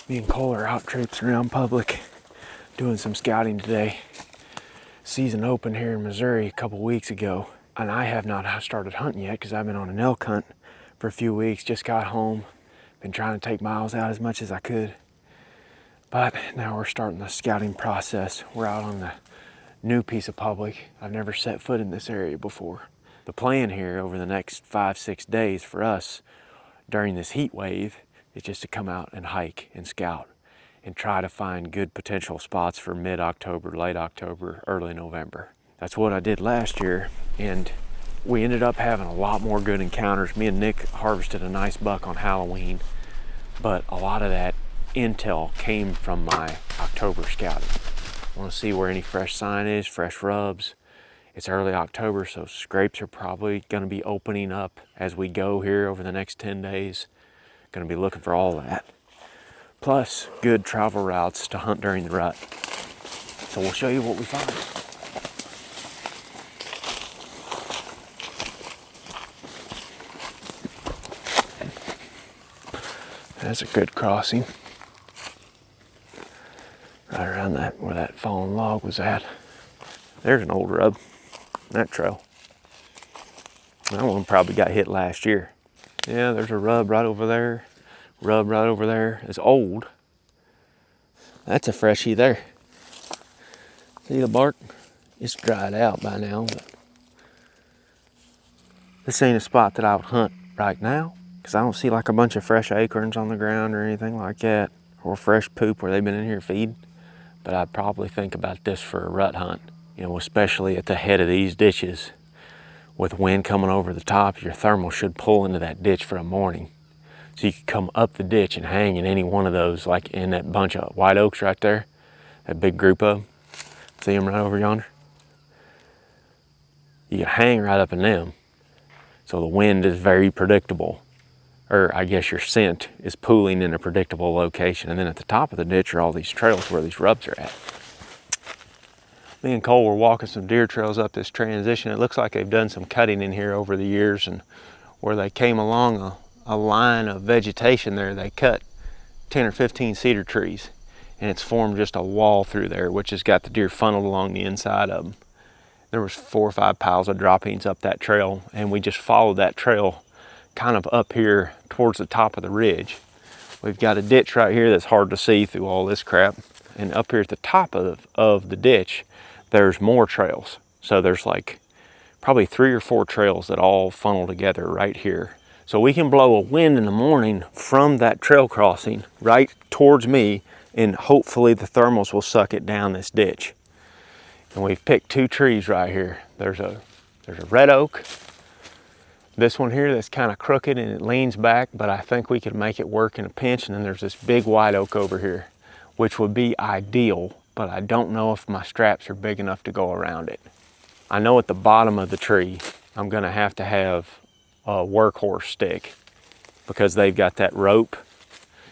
Me and Cole are out traipsing around public, doing some scouting today. Season opened here in Missouri a couple weeks ago, and I have not started hunting yet because I've been on an elk hunt for a few weeks. Just got home, been trying to take miles out as much as I could. But now we're starting the scouting process. We're out on the new piece of public. I've never set foot in this area before. The plan here over the next 5-6 days for us during this heat wave is just to come out and hike and scout and try to find good potential spots for mid-October, late October, early November. That's what I did last year, and we ended up having a lot more good encounters. Me and Nick harvested a nice buck on Halloween, but a lot of that intel came from my October scouting. I want to see where any fresh sign is, fresh rubs. It's early October, so scrapes are probably going to be opening up as we go here over the next 10 days. Going to be looking for all that. Plus, good travel routes to hunt during the rut. So we'll show you what we find. That's a good crossing. Right around that, where that fallen log was at. There's an old rub, that trail. That one probably got hit last year. Yeah, there's a rub right over there. Rub right over there. It's old. That's a freshie there. See the bark? It's dried out by now, but this ain't a spot that I would hunt right now because I don't see like a bunch of fresh acorns on the ground or anything like that, or fresh poop where they've been in here feeding. But I'd probably think about this for a rut hunt, you know, especially at the head of these ditches. With wind coming over the top, your thermal should pull into that ditch for a morning. So you could come up the ditch and hang in any one of those, like in that bunch of white oaks right there, that big group of them. See them right over yonder? You can hang right up in them. So the wind is very predictable. Or I guess your scent is pooling in a predictable location. And then at the top of the ditch are all these trails where these rubs are at. Me and Cole were walking some deer trails up this transition. It looks like they've done some cutting in here over the years, and where they came along a line of vegetation there, they cut 10 or 15 cedar trees, and it's formed just a wall through there, which has got the deer funneled along the inside of them. There was 4 or 5 piles of droppings up that trail, and we just followed that trail kind of up here towards the top of the ridge. We've got a ditch right here that's hard to see through all this crap, and up here at the top of the ditch, there's more trails. So there's like probably 3 or 4 trails that all funnel together right here. So we can blow a wind in the morning from that trail crossing right towards me, and hopefully the thermals will suck it down this ditch. And we've picked 2 trees right here. There's a red oak. This one here that's kind of crooked and it leans back, but I think we could make it work in a pinch. And then there's this big white oak over here, which would be ideal, but I don't know if my straps are big enough to go around it. I know at the bottom of the tree, I'm gonna have to have a workhorse stick because they've got that rope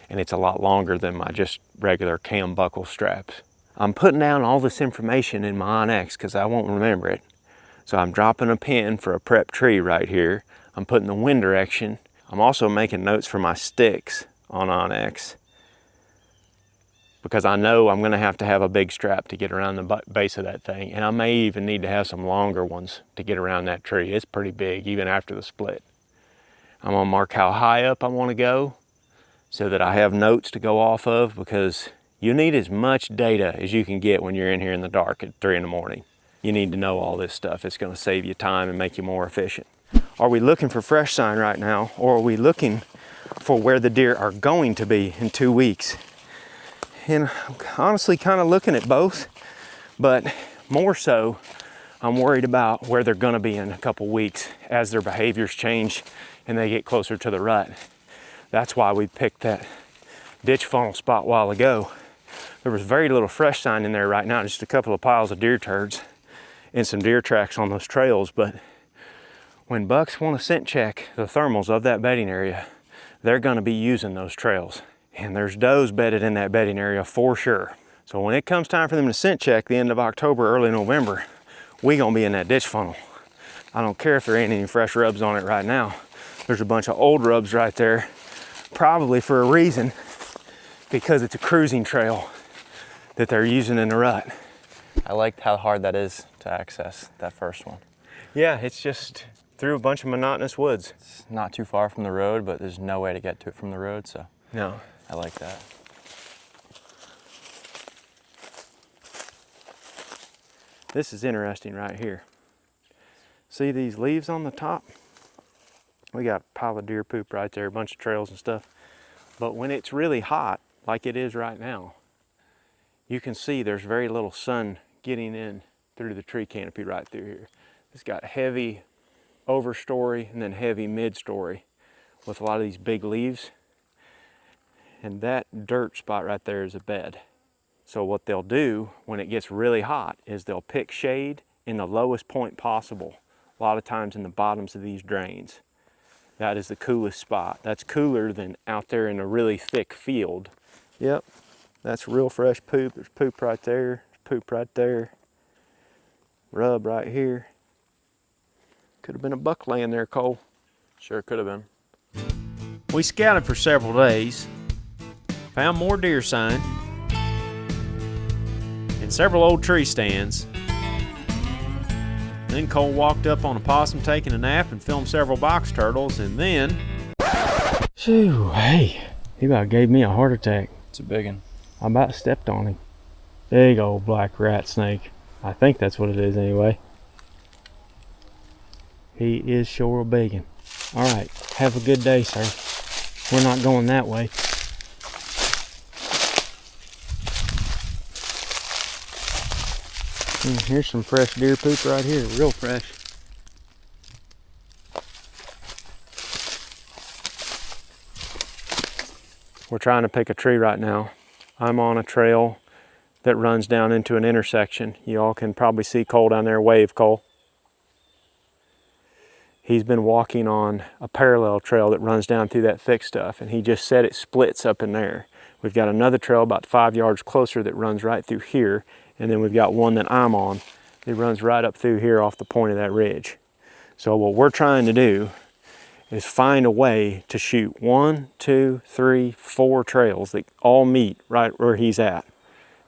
and it's a lot longer than my just regular cam buckle straps. I'm putting down all this information in my Onyx because I won't remember it. So I'm dropping a pin for a prep tree right here. I'm putting the wind direction. I'm also making notes for my sticks on Onyx, because I know I'm gonna have to have a big strap to get around the base of that thing. And I may even need to have some longer ones to get around that tree. It's pretty big, even after the split. I'm gonna mark how high up I wanna go so that I have notes to go off of, because you need as much data as you can get when you're in here in the dark at 3 in the morning. You need to know all this stuff. It's gonna save you time and make you more efficient. Are we looking for fresh sign right now, or are we looking for where the deer are going to be in 2 weeks? And I'm honestly kind of looking at both, but more so, I'm worried about where they're gonna be in a couple weeks as their behaviors change and they get closer to the rut. That's why we picked that ditch funnel spot a while ago. There was very little fresh sign in there right now, just a couple of piles of deer turds and some deer tracks on those trails. But when bucks want to scent check the thermals of that bedding area, they're gonna be using those trails. And there's does bedded in that bedding area for sure. So when it comes time for them to scent check the end of October, early November, we gonna be in that ditch funnel. I don't care if there ain't any fresh rubs on it right now. There's a bunch of old rubs right there, probably for a reason. because it's a cruising trail that they're using in the rut. I liked how hard that is to access, that first one. Yeah, it's just through a bunch of monotonous woods. It's not too far from the road, but there's no way to get to it from the road, so No. I like that. This is interesting right here. See these leaves on the top? We got a pile of deer poop right there, a bunch of trails and stuff. But when it's really hot, like it is right now, you can see there's very little sun getting in through the tree canopy right through here. It's got heavy overstory and then heavy mid-story with a lot of these big leaves. And that dirt spot right there is a bed. So what they'll do when it gets really hot is they'll pick shade in the lowest point possible, a lot of times in the bottoms of these drains. That is the coolest spot. That's cooler than out there in a really thick field. Yep, that's real fresh poop. There's poop right there, poop right there, rub right here. Could have been a buck laying there, Cole. Sure could have been. We scouted for several days, found more deer sign, and several old tree stands. Then Cole walked up on a possum taking a nap and filmed several box turtles, and then... Shoo, hey, he about gave me a heart attack. It's a big one. I about stepped on him. Big old black rat snake. I think that's what it is anyway. He is sure a big one. All right, have a good day, sir. We're not going that way. Here's some fresh deer poop right here, real fresh. We're trying to pick a tree right now. I'm on a trail that runs down into an intersection. You all can probably see Cole down there. Wave, Cole. He's been walking on a parallel trail that runs down through that thick stuff, and he just said it splits up in there. We've got another trail about 5 yards closer that runs right through here, and then we've got one that I'm on that runs right up through here off the point of that ridge. So what we're trying to do is find a way to shoot 1, 2, 3, 4 trails that all meet right where he's at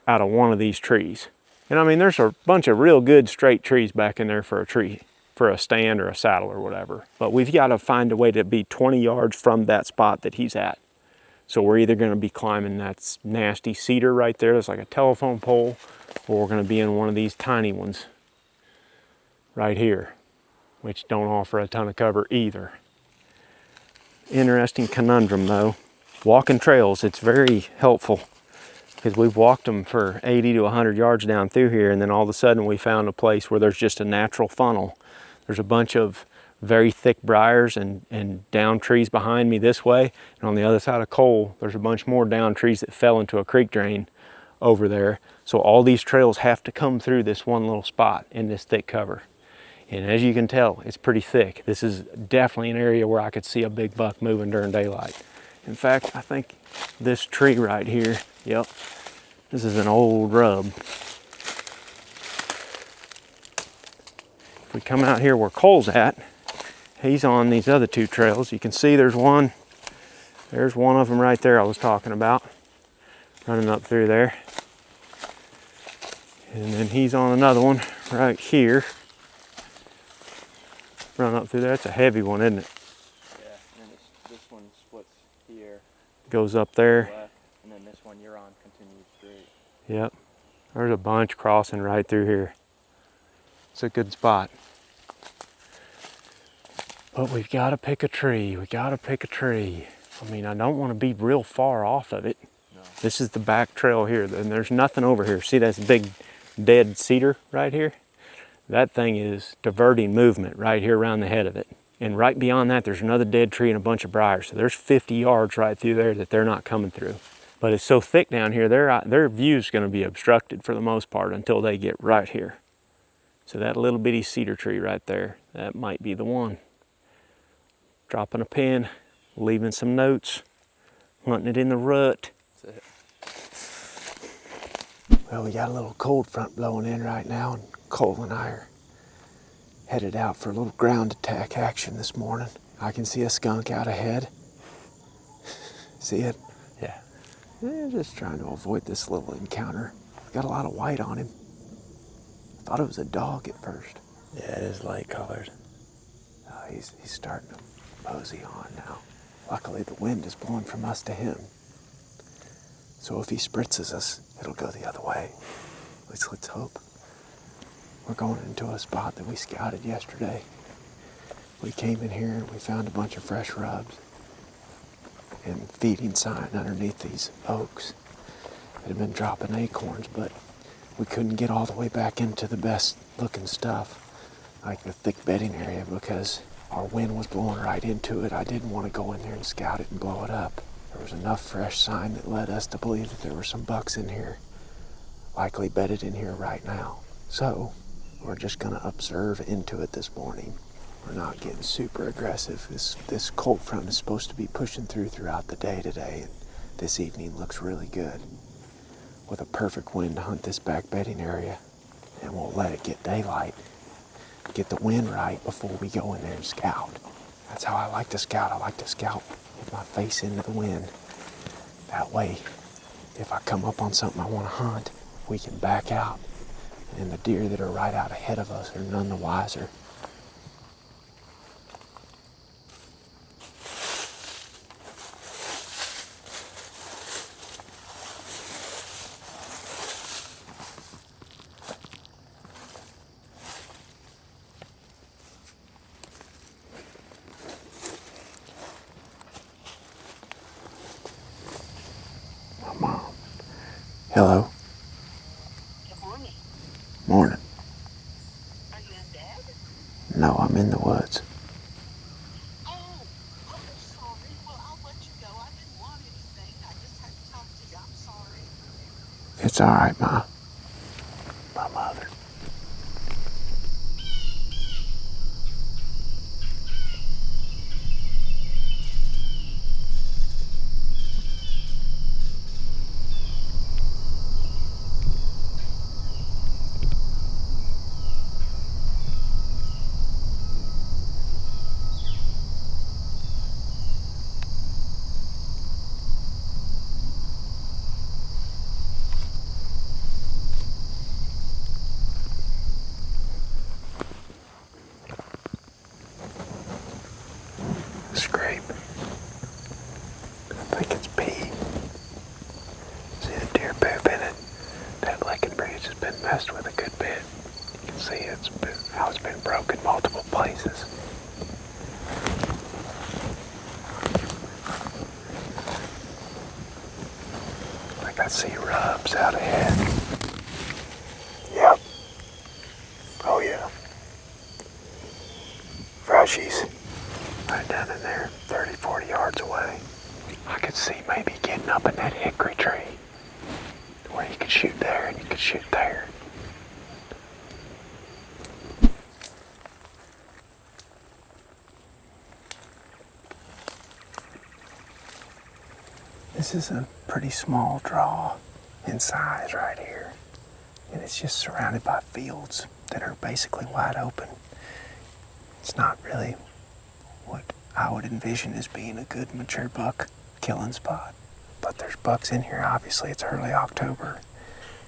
out of one of these trees. And I mean, there's a bunch of real good straight trees back in there for a tree, for a stand or a saddle or whatever. But we've got to find a way to be 20 yards from that spot that he's at. So we're either going to be climbing that nasty cedar right there that's like a telephone pole, or we're going to be in one of these tiny ones right here, which don't offer a ton of cover either. Interesting conundrum though. Walking trails, it's very helpful because we've walked them for 80 to 100 yards down through here, and then all of a sudden we found a place where there's just a natural funnel. There's a bunch of very thick briars and down trees behind me this way, and on the other side of Cole there's a bunch more down trees that fell into a creek drain over there. So all these trails have to come through this one little spot in this thick cover. And as you can tell, it's pretty thick. This is definitely an area where I could see a big buck moving during daylight. In fact, I think this tree right here, yep, this is an old rub. If we come out here where Cole's at, he's on these other 2 trails. You can see there's one of them right there I was talking about, running up through there. And then he's on another one right here, run up through there. It's a heavy one, isn't it? Yeah, and then this one splits here. Goes up there. Left, and then this one you're on continues straight. Yep. There's a bunch crossing right through here. It's a good spot. But we've got to pick a tree. We got to pick a tree. I mean, I don't want to be real far off of it. No. This is the back trail here, and there's nothing over here. See that big dead cedar right here? That thing is diverting movement right here around the head of it. And right beyond that, there's another dead tree and a bunch of briars. So there's 50 yards right through there that they're not coming through. But it's so thick down here, their view's going to be obstructed for the most part until they get right here. So that little bitty cedar tree right there, that might be the one. Dropping a pin, leaving some notes, hunting it in the rut. That's it. Well, we got a little cold front blowing in right now, and Cole and I are headed out for a little ground attack action this morning. I can see a skunk out ahead. See it? Yeah. Just trying to avoid this little encounter. Got a lot of white on him. Thought it was a dog at first. Yeah, it is light colored. He's starting to mosey on now. Luckily, the wind is blowing from us to him. So if he spritzes us, it'll go the other way. Let's hope. We're going into a spot that we scouted yesterday. We came in here and we found a bunch of fresh rubs and feeding sign underneath these oaks that had been dropping acorns, but we couldn't get all the way back into the best looking stuff, like the thick bedding area, because our wind was blowing right into it. I didn't want to go in there and scout it and blow it up. There was enough fresh sign that led us to believe that there were some bucks in here, likely bedded in here right now. So we're just going to observe into it this morning. We're not getting super aggressive. This cold front is supposed to be pushing throughout the day today, and this evening looks really good, with a perfect wind to hunt this back bedding area. And we'll let it get daylight, get the wind right before we go in there and scout. That's how I like to scout. I like to scout with my face into the wind. That way, if I come up on something I want to hunt, we can back out, and the deer that are right out ahead of us are none the wiser. Mom. Hello. Good morning. Morning. Are you in bed? No, I'm in the woods. Oh, sorry. Well, I'll let you go. I didn't want anything. I just had to talk to you. I'm sorry. It's all right, Ma. My mother. Scrape. I think it's pee. See the deer poop in it? That licking branch has been messed with a good bit. You can see how it's been broken multiple places. Like I see rubs out ahead. Yep. Oh yeah. Freshies. Right down in there, 30, 40 yards away. I could see maybe getting up in that hickory tree where you could shoot there and you could shoot there. This is a pretty small draw in size right here. And it's just surrounded by fields that are basically wide open. It's not really what I would envision as being a good mature buck killing spot. But there's bucks in here. Obviously, it's early October.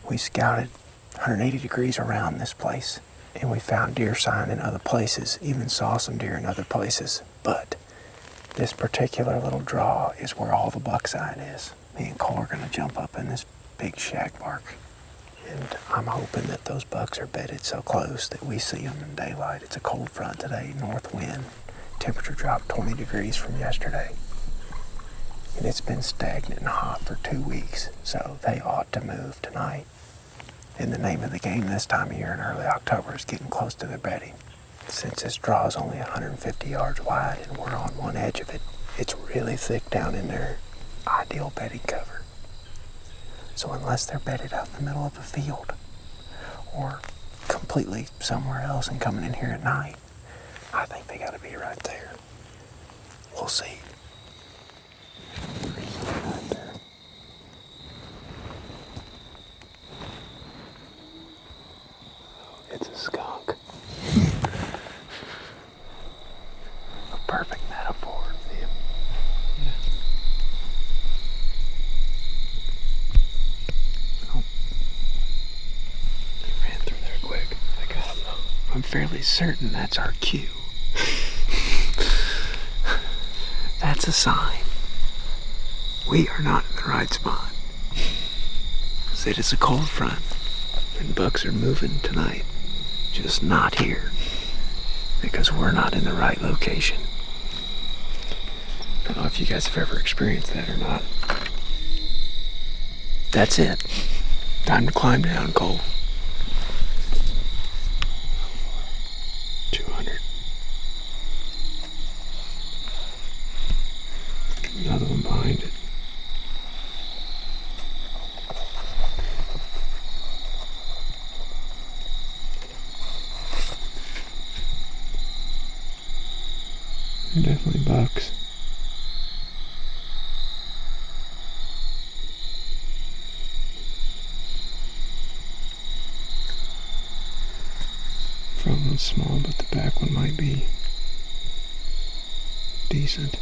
We scouted 180 degrees around this place, and we found deer sign in other places, even saw some deer in other places. But this particular little draw is where all the buck sign is. Me and Cole are going to jump up in this big shag bark, and I'm hoping that those bucks are bedded so close that we see them in daylight. It's a cold front today, north wind. Temperature dropped 20 degrees from yesterday. And it's been stagnant and hot for 2 weeks, so they ought to move tonight. And the name of the game this time of year in early October is getting close to their bedding. Since this draw is only 150 yards wide and we're on one edge of it, it's really thick down in their ideal bedding cover. So unless they're bedded out in the middle of a field or completely somewhere else and coming in here at night, I think they gotta be right there. We'll see. Right there. It's a skunk. A perfect metaphor. fairly certain that's our cue. That's a sign. We are not in the right spot. It is a cold front, and bucks are moving tonight. Just not here. Because we're not in the right location. I don't know if you guys have ever experienced that or not. That's it. Time to climb down, Cole. 200. Another one behind it. They're definitely bucks. Front one's small, but the back one might be decent.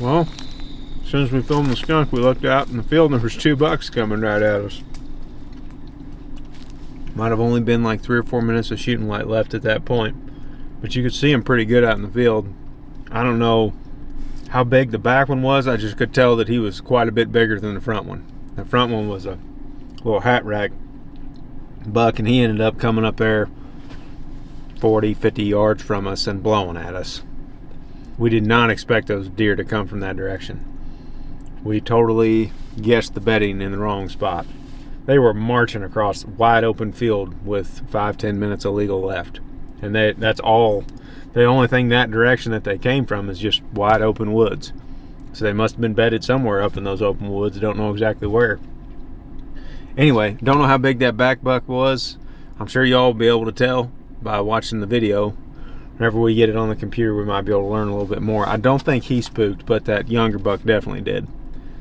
Well, as soon as we filmed the skunk, we looked out in the field and there was 2 bucks coming right at us. Might have only been like 3 or 4 minutes of shooting light left at that point, but you could see him pretty good out in the field. I don't know how big the back one was. I just could tell that he was quite a bit bigger than the front one. The front one was a little hat rack buck, and he ended up coming up there 40, 50 yards from us and blowing at us. We did not expect those deer to come from that direction. We totally guessed the bedding in the wrong spot. They were marching across a wide open field with 5-10 minutes of legal left. And that's all. The only thing that direction that they came from is just wide open woods. So they must have been bedded somewhere up in those open woods. Don't know exactly where. Anyway, don't know how big that back buck was. I'm sure y'all will be able to tell by watching the video. Whenever we get it on the computer, we might be able to learn a little bit more. I don't think he spooked, but that younger buck definitely did.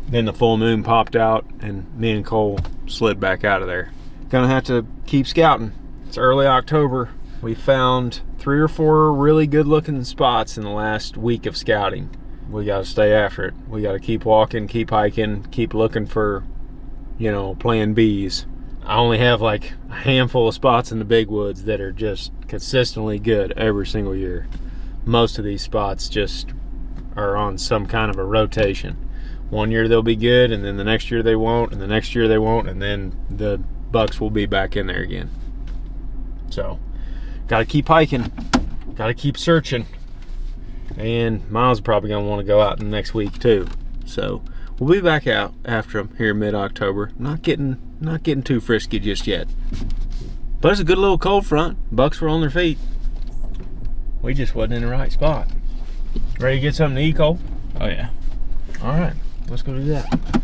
Then the full moon popped out, and me and Cole slid back out of there. Gonna have to keep scouting. It's early October. We found 3 or 4 really good looking spots in the last week of scouting. We gotta stay after it. We gotta keep walking, keep hiking, keep looking for, plan Bs. I only have like a handful of spots in the big woods that are just consistently good every single year. Most of these spots just are on some kind of a rotation. One year they'll be good, and then the next year they won't, and the next year they won't, and then the bucks will be back in there again. So, gotta keep hiking, gotta keep searching, and Miles is probably gonna want to go out in the next week too. So, we'll be back out after them here mid-October. Not getting too frisky just yet. But it's a good little cold front. Bucks were on their feet. We just wasn't in the right spot. Ready to get something to eat, Cole? Oh yeah. All right, let's go do that.